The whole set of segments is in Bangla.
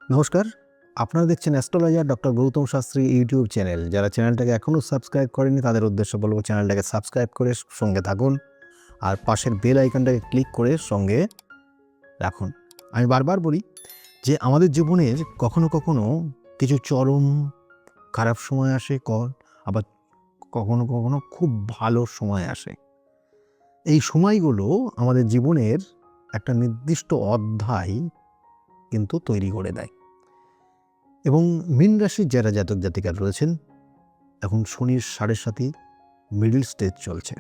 নমস্কার, আপনারা দেখছেন astrologer doctor Gautam Shastri YouTube channel. যারা চ্যানেলটাকে এখনও সাবস্ক্রাইব করেনি তাদের উদ্দেশ্যে বলব চ্যানেলটাকে সাবস্ক্রাইব করে সঙ্গে থাকুন আর পাশের বেল আইকনটাকে ক্লিক করে সঙ্গে রাখুন। আমি বারবার বলি যে আমাদের জীবনের কখনো কখনো কিছু চরম খারাপ সময় আসে, আবার কখনো কখনো খুব ভালো সময় আসে। এই সময়গুলো আমাদের জীবনের একটা নির্দিষ্ট অধ্যায় কিন্তু তৈরি করে দেয়। এবং মীন রাশির যারা জাতক জাতিকা রয়েছেন, এখন শনির ৭.৫ মিডল স্টেজ চলছে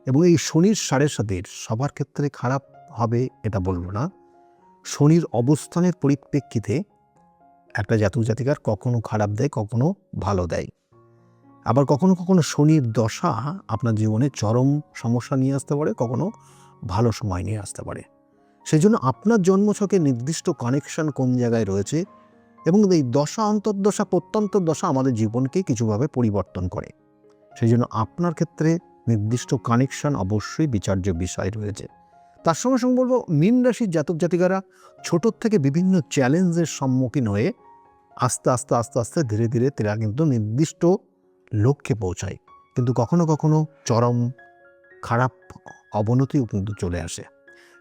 এবং এই শনির ৭.৫ সবার ক্ষেত্রে খারাপ হবে এটা বলবো না। শনির অবস্থানের পরিপ্রেক্ষিতে একটা জাতক জাতিকার কখনো খারাপ দেয়, কখনো ভালো দেয়। আবার কখনো কখনো শনির দশা আপনার জীবনে চরম সমস্যা নিয়ে আসতে পারে, কখনো ভালো সময় নিয়ে আসতে পারে। সেই জন্য আপনার জন্মছকে নির্দিষ্ট কানেকশন কোন জায়গায় রয়েছে এবং এই দশা অন্তর্দশা প্রত্যন্তর দশা আমাদের জীবনকে কিছুভাবে পরিবর্তন করে। সেই জন্য আপনার ক্ষেত্রে নির্দিষ্ট কানেকশন অবশ্যই বিচার্য বিষয় রয়েছে। তার সঙ্গে সঙ্গে বলবো, মীন রাশির জাতক জাতিকারা ছোটোর থেকে বিভিন্ন চ্যালেঞ্জের সম্মুখীন হয়ে আস্তে আস্তে আস্তে আস্তে ধীরে ধীরে তারা কিন্তু নির্দিষ্ট লক্ষ্যে পৌঁছায়, কিন্তু কখনো কখনো চরম খারাপ অবনতিও কিন্তু চলে আসে।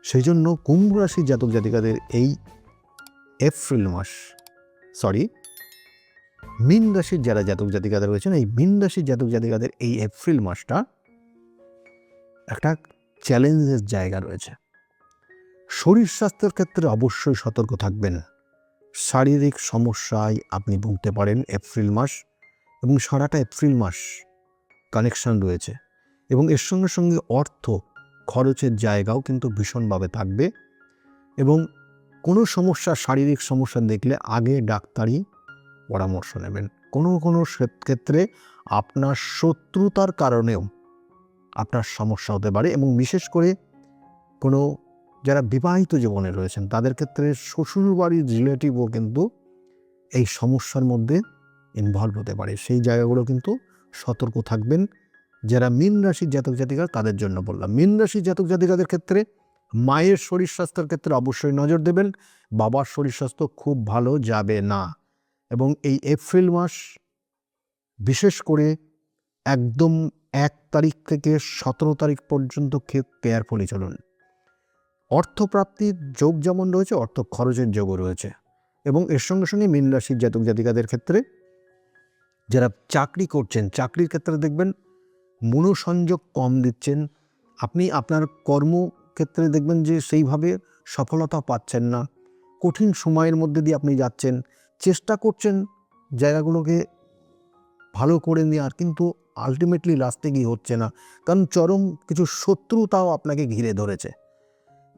সেই জন্য কুম্ভ রাশির জাতক জাতিকাদের এই মীন রাশির যারা জাতক জাতিকাদের রয়েছেন, এই মীন রাশির জাতক জাতিকাদের এই এপ্রিল মাসটা একটা চ্যালেঞ্জের জায়গা রয়েছে। শরীর স্বাস্থ্যের ক্ষেত্রে অবশ্যই সতর্ক থাকবেন। শারীরিক সমস্যায় আপনি ভুগতে পারেন এপ্রিল মাস, এবং সারাটা এপ্রিল মাস কানেকশন রয়েছে এবং এর সঙ্গে সঙ্গে অর্থ খরচের জায়গাও কিন্তু ভীষণভাবে থাকবে। এবং কোনো সমস্যা, শারীরিক সমস্যা দেখলে আগে ডাক্তারি পরামর্শ নেবেন। কোনো কোনো ক্ষেত্রে আপনার শত্রুতার কারণেও আপনার সমস্যা হতে পারে, এবং বিশেষ করে কোনো যারা বিবাহিত জীবনে রয়েছেন তাদের ক্ষেত্রে শ্বশুরবাড়ির রিলেটিভও কিন্তু এই সমস্যার মধ্যে ইনভলভ হতে পারে। সেই জায়গাগুলো কিন্তু সতর্ক থাকবেন। যারা মীন রাশির জাতক জাতিকা তাদের জন্য বললাম। মীন রাশির জাতক জাতিকাদের ক্ষেত্রে মায়ের শরীর স্বাস্থ্যের ক্ষেত্রে অবশ্যই নজর দেবেন। বাবার শরীর স্বাস্থ্য খুব ভালো যাবে না, এবং এই এপ্রিল মাস বিশেষ করে একদম ১ তারিখ থেকে ১৭ তারিখ পর্যন্ত কেয়ারফুলি চলুন। অর্থপ্রাপ্তির যোগ যেমন রয়েছে, অর্থ খরচের যোগও রয়েছে। এবং এর সঙ্গে সঙ্গে মীন রাশির জাতক জাতিকাদের ক্ষেত্রে যারা চাকরি করছেন, চাকরির ক্ষেত্রে দেখবেন মনোসংযোগ কম দিচ্ছেন। আপনি আপনার কর্মক্ষেত্রে দেখবেন যে সেইভাবে সফলতা পাচ্ছেন না। কঠিন সময়ের মধ্যে দিয়ে আপনি যাচ্ছেন, চেষ্টা করছেন জায়গাগুলোকে ভালো করে নেওয়ার, কিন্তু আলটিমেটলি লাস্টে গিয়ে হচ্ছে না, কারণ চরম কিছু শত্রুতাও আপনাকে ঘিরে ধরেছে।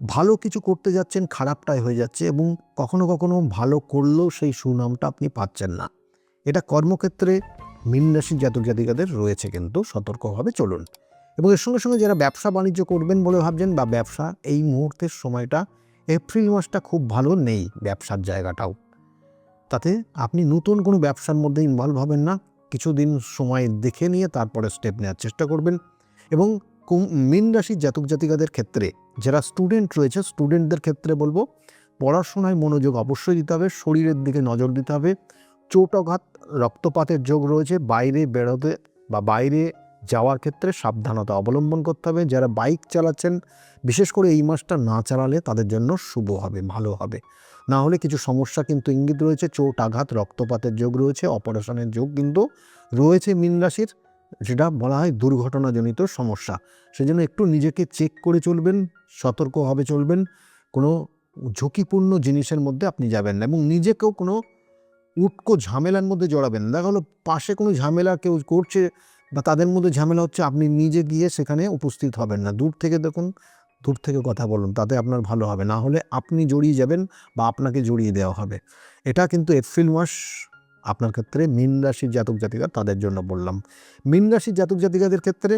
ভালো কিছু করতে যাচ্ছেন, খারাপটাই হয়ে যাচ্ছে, এবং কখনো কখনো ভালো করলেও সেই সুনামটা আপনি পাচ্ছেন না। এটা কর্মক্ষেত্রে মীন রাশির জাতক জাতিকাদের রয়েছে, কিন্তু সতর্কভাবে চলুন। এবং এর সঙ্গে সঙ্গে যারা ব্যবসা বাণিজ্য করবেন বলে ভাবছেন, বা ব্যবসা, এই মুহূর্তের সময়টা এপ্রিল মাসটা খুব ভালো নেই ব্যবসার জায়গাটাও। তাতে আপনি নতুন কোনো ব্যবসার মধ্যে ইনভলভ হবেন না। কিছুদিন সময় দেখে নিয়ে তারপরে স্টেপ নেওয়ার চেষ্টা করবেন। এবং মীন রাশির জাতক জাতিকাদের ক্ষেত্রে যারা স্টুডেন্ট রয়েছে, স্টুডেন্টদের ক্ষেত্রে বলবো পড়াশোনায় মনোযোগ অবশ্যই দিতে হবে, শরীরের দিকে নজর দিতে হবে। চোটাঘাত, রক্তপাতের যোগ রয়েছে। বাইরে বেরোতে বা বাইরে যাওয়ার ক্ষেত্রে সাবধানতা অবলম্বন করতে হবে। যারা বাইক চালাচ্ছেন, বিশেষ করে এই মাসটা না চালালে তাদের জন্য শুভ হবে, ভালো হবে। না হলে কিছু সমস্যা কিন্তু ইঙ্গিত রয়েছে। চোট আঘাত, রক্তপাতের যোগ রয়েছে, অপারেশনের যোগ কিন্তু রয়েছে মীন রাশির, যেটা বলা হয় দুর্ঘটনাজনিত সমস্যা। সেজন্য একটু নিজেকে চেক করে চলবেন, সতর্কভাবে চলবেন। কোনো ঝুঁকিপূর্ণ জিনিসের মধ্যে আপনি যাবেন না, এবং নিজেকেও কোনো উটকো ঝামেলার মধ্যে জড়াবেন না। দেখা হলো পাশে কোনো ঝামেলা কেউ করছে বা তাদের মধ্যে ঝামেলা হচ্ছে, আপনি নিজে গিয়ে সেখানে উপস্থিত হবেন না। দূর থেকে দেখুন, দূর থেকে কথা বলুন, তাতে আপনার ভালো হবে। না হলে আপনি জড়িয়ে যাবেন বা আপনাকে জড়িয়ে দেওয়া হবে। এটা কিন্তু এপ্রিল মাস আপনার ক্ষেত্রে মীন রাশির জাতক জাতিকা তাদের জন্য বললাম। মীন রাশির জাতক জাতিকাদের ক্ষেত্রে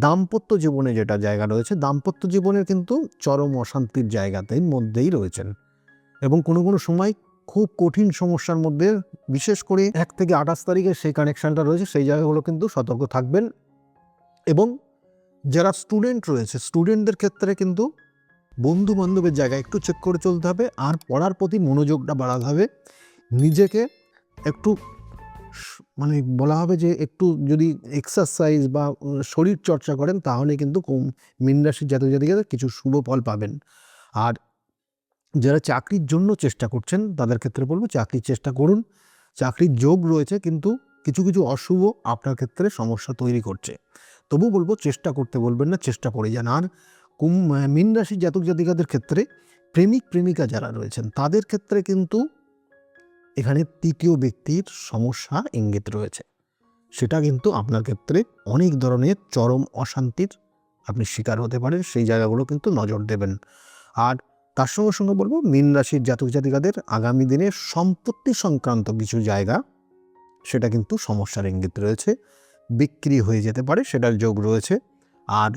দাম্পত্য জীবনে যেটা জায়গা রয়েছে, দাম্পত্য জীবনের কিন্তু চরম অশান্তির জায়গাতেই মধ্যেই রয়েছেন, এবং কোনো কোনো সময় খুব কঠিন সমস্যার মধ্যে, বিশেষ করে ১ থেকে ২৮ তারিখে সেই কানেকশানটা রয়েছে, সেই জায়গাগুলো কিন্তু সতর্ক থাকবেন। এবং যারা স্টুডেন্ট রয়েছে, স্টুডেন্টদের ক্ষেত্রে কিন্তু বন্ধু বান্ধবের জায়গায় একটু চেক করে চলতে হবে, আর পড়ার প্রতি মনোযোগটা বাড়াতে হবে। নিজেকে একটু মানে বলা হবে যে একটু যদি এক্সারসাইজ বা শরীর চর্চা করেন তাহলে কিন্তু মীন রাশির জাতক জাতিকাদের কিছু শুভ ফল পাবেন। আর যারা চাকরির জন্য চেষ্টা করছেন তাদের ক্ষেত্রে বলবো চাকরির চেষ্টা করুন, চাকরির যোগ রয়েছে, কিন্তু কিছু কিছু অশুভ আপনার ক্ষেত্রে সমস্যা তৈরি করছে। তবু বলবো চেষ্টা করতে বলবেন না, চেষ্টা করে যান। আর মীন রাশির জাতক জাতিকাদের ক্ষেত্রে প্রেমিক প্রেমিকা যারা রয়েছেন তাদের ক্ষেত্রে কিন্তু এখানে তৃতীয় ব্যক্তির সমস্যা ইঙ্গিত রয়েছে, সেটা কিন্তু আপনার ক্ষেত্রে অনেক ধরনের চরম অশান্তির আপনি শিকার হতে পারেন। সেই জায়গাগুলো কিন্তু নজর দেবেন। আর তার সঙ্গে সঙ্গে বলবো মীন রাশির জাতক জাতিকাদের আগামী দিনে সম্পত্তি সংক্রান্ত কিছু জায়গা সেটা কিন্তু সমস্যার ইঙ্গিত রয়েছে, বিক্রি হয়ে যেতে পারে, সেটার যোগ রয়েছে। আর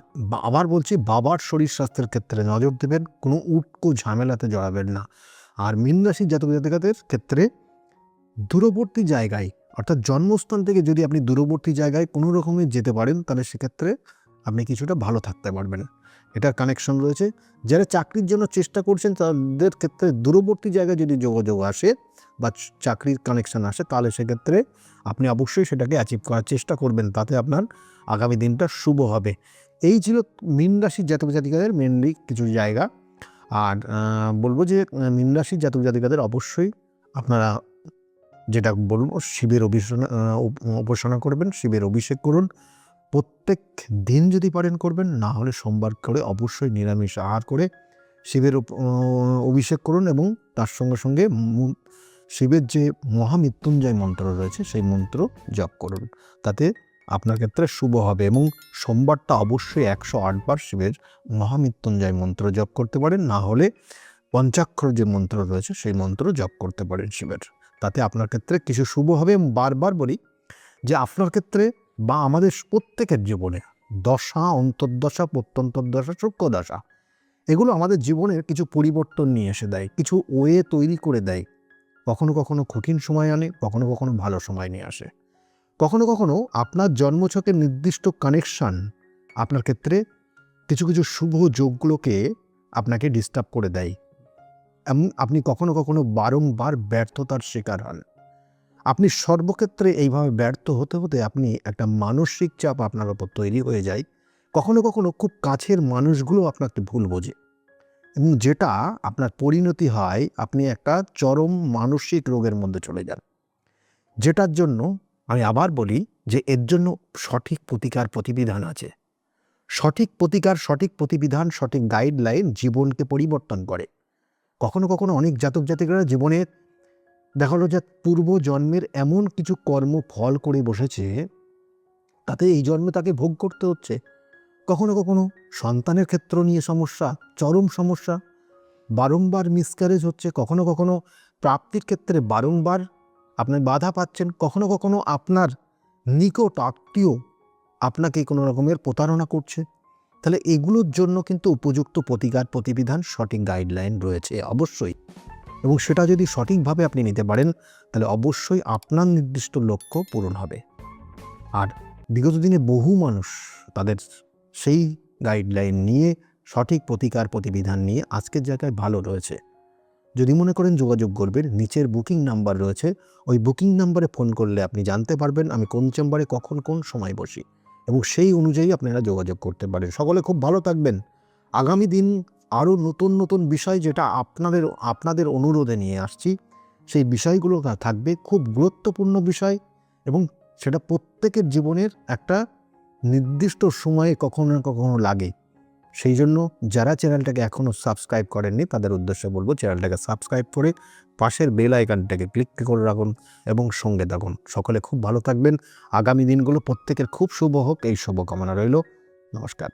আবার বলছি বাবার শরীর স্বাস্থ্যের ক্ষেত্রে নজর দেবেন, কোনো উটকো ঝামেলাতে জড়াবেন না। আর মীন রাশির জাতক জাতিকাদের ক্ষেত্রে দূরবর্তী জায়গায় অর্থাৎ জন্মস্থান থেকে যদি আপনি দূরবর্তী জায়গায় কোনো রকমে যেতে পারেন তাহলে সেক্ষেত্রে আপনি কিছুটা ভালো থাকতে পারবেন, এটার কানেকশন রয়েছে। যারা চাকরির জন্য চেষ্টা করছেন তাদের ক্ষেত্রে দূরবর্তী জায়গায় যদি যোগাযোগ আসে বা চাকরির কানেকশন আসে তাহলে সেক্ষেত্রে আপনি অবশ্যই সেটাকে অ্যাচিভ করার চেষ্টা করবেন, তাতে আপনার আগামী দিনটা শুভ হবে। এই ছিল মীন রাশির জাতক জাতিকাদের মেনলি কিছু জায়গা। আর বলবো যে মীন রাশির জাতক জাতিকাদের অবশ্যই আপনারা যেটা বলবো শিবের উপাসনা করবেন, শিবের অভিষেক করুন, প্রত্যেক দিন যদি পারেন করবেন, না হলে সোমবার করে অবশ্যই নিরামিষ আহার করে শিবের অভিষেক করুন এবং তার সঙ্গে সঙ্গে শিবের যে মহামৃত্যুঞ্জয় মন্ত্র রয়েছে সেই মন্ত্র জপ করুন, তাতে আপনার ক্ষেত্রে শুভ হবে। এবং সোমবারটা অবশ্যই 108 বার শিবের মহামৃত্যুঞ্জয় মন্ত্র জপ করতে পারেন, না হলে পঞ্চাক্ষর যে মন্ত্র রয়েছে সেই মন্ত্র জপ করতে পারেন শিবের, তাতে আপনার ক্ষেত্রে কিছু শুভ হবে। বারবার বলি যে আপনার ক্ষেত্রে বা আমাদের প্রত্যেকের জীবনে দশা, অন্তর্দশা, প্রত্যন্তর্দশা, সূক্ষ্মদশা, এগুলো আমাদের জীবনের কিছু পরিবর্তন নিয়ে এসে দেয়, কিছু ওয়ে তৈরি করে দেয়। কখনো কখনো কঠিন সময় আনে, কখনো কখনো ভালো সময় নিয়ে আসে। কখনো কখনো আপনার জন্মছকের নির্দিষ্ট কানেকশান আপনার ক্ষেত্রে কিছু কিছু শুভ যোগগুলোকে আপনাকে ডিস্টার্ব করে দেয়। আপনি কখনো কখনো বারংবার ব্যর্থতার শিকার হন। আপনি সর্বক্ষেত্রে এইভাবে ব্যর্থ হতে হতে আপনি একটা মানসিক চাপ আপনার ওপর তৈরি হয়ে যায়। কখনো কখনো খুব কাছের মানুষগুলো আপনাকে ভুল বোঝে এবং যেটা আপনার পরিণতি হয় আপনি একটা চরম মানসিক রোগের মধ্যে চলে যান, যেটার জন্য আমি আবার বলি যে এর জন্য সঠিক প্রতিকার প্রতিবিধান আছে। সঠিক প্রতিকার, সঠিক প্রতিবিধান, সঠিক গাইডলাইন জীবনকে পরিবর্তন করে। কখনো কখনো অনেক জাতক জাতিকারা জীবনে দেখা হলো যে পূর্ব জন্মের এমন কিছু কর্ম ফল করে বসেছে তাতে এই জন্মে তাকে ভোগ করতে হচ্ছে। কখনো কখনো সন্তানের ক্ষেত্র নিয়ে সমস্যা, চরম সমস্যা, বারংবার মিসক্যারেজ হচ্ছে, কখনো কখনো প্রাপ্তির ক্ষেত্রে বারংবার আপনি বাধা পাচ্ছেন, কখনো কখনো আপনার নিকট আত্মীয় আপনাকে কোনো রকমের প্রতারণা করছে। তাহলে এগুলোর জন্য কিন্তু উপযুক্ত প্রতিকার প্রতিবিধান, সঠিক গাইডলাইন রয়েছে অবশ্যই, এবং সেটা যদি সঠিকভাবে আপনি নিতে পারেন তাহলে অবশ্যই আপনার নির্দিষ্ট লক্ষ্য পূরণ হবে। আর বিগত দিনে বহু মানুষ তাদের সেই গাইডলাইন নিয়ে, সঠিক প্রতিকার প্রতিবিধান নিয়ে আজকের জায়গায় ভালো রয়েছে। যদি মনে করেন যোগাযোগ করবেন, নিচের বুকিং নাম্বার রয়েছে, ওই বুকিং নাম্বারে ফোন করলে আপনি জানতে পারবেন আমি কোন চেম্বারে কখন কোন সময় বসি, এবং সেই অনুযায়ী আপনারা যোগাযোগ করতে পারেন। সকলে খুব ভালো থাকবেন। আগামী দিন আরও নতুন নতুন বিষয় যেটা আপনাদের অনুরোধে নিয়ে আসছি, সেই বিষয়গুলো থাকবে খুব গুরুত্বপূর্ণ বিষয়, এবং সেটা প্রত্যেকের জীবনের একটা নির্দিষ্ট সময়ে কখনো না কখনো লাগে। সেই জন্য যারা চ্যানেলটাকে এখনও সাবস্ক্রাইব করেননি তাদের উদ্দেশ্যে বলবো চ্যানেলটাকে সাবস্ক্রাইব করে পাশের বেল আইকনটাকে ক্লিক করে রাখুন এবং সঙ্গে থাকুন। সকলে খুব ভালো থাকবেন। আগামী দিনগুলো প্রত্যেকের খুব শুভ হোক, এই শুভকামনা রইল। নমস্কার।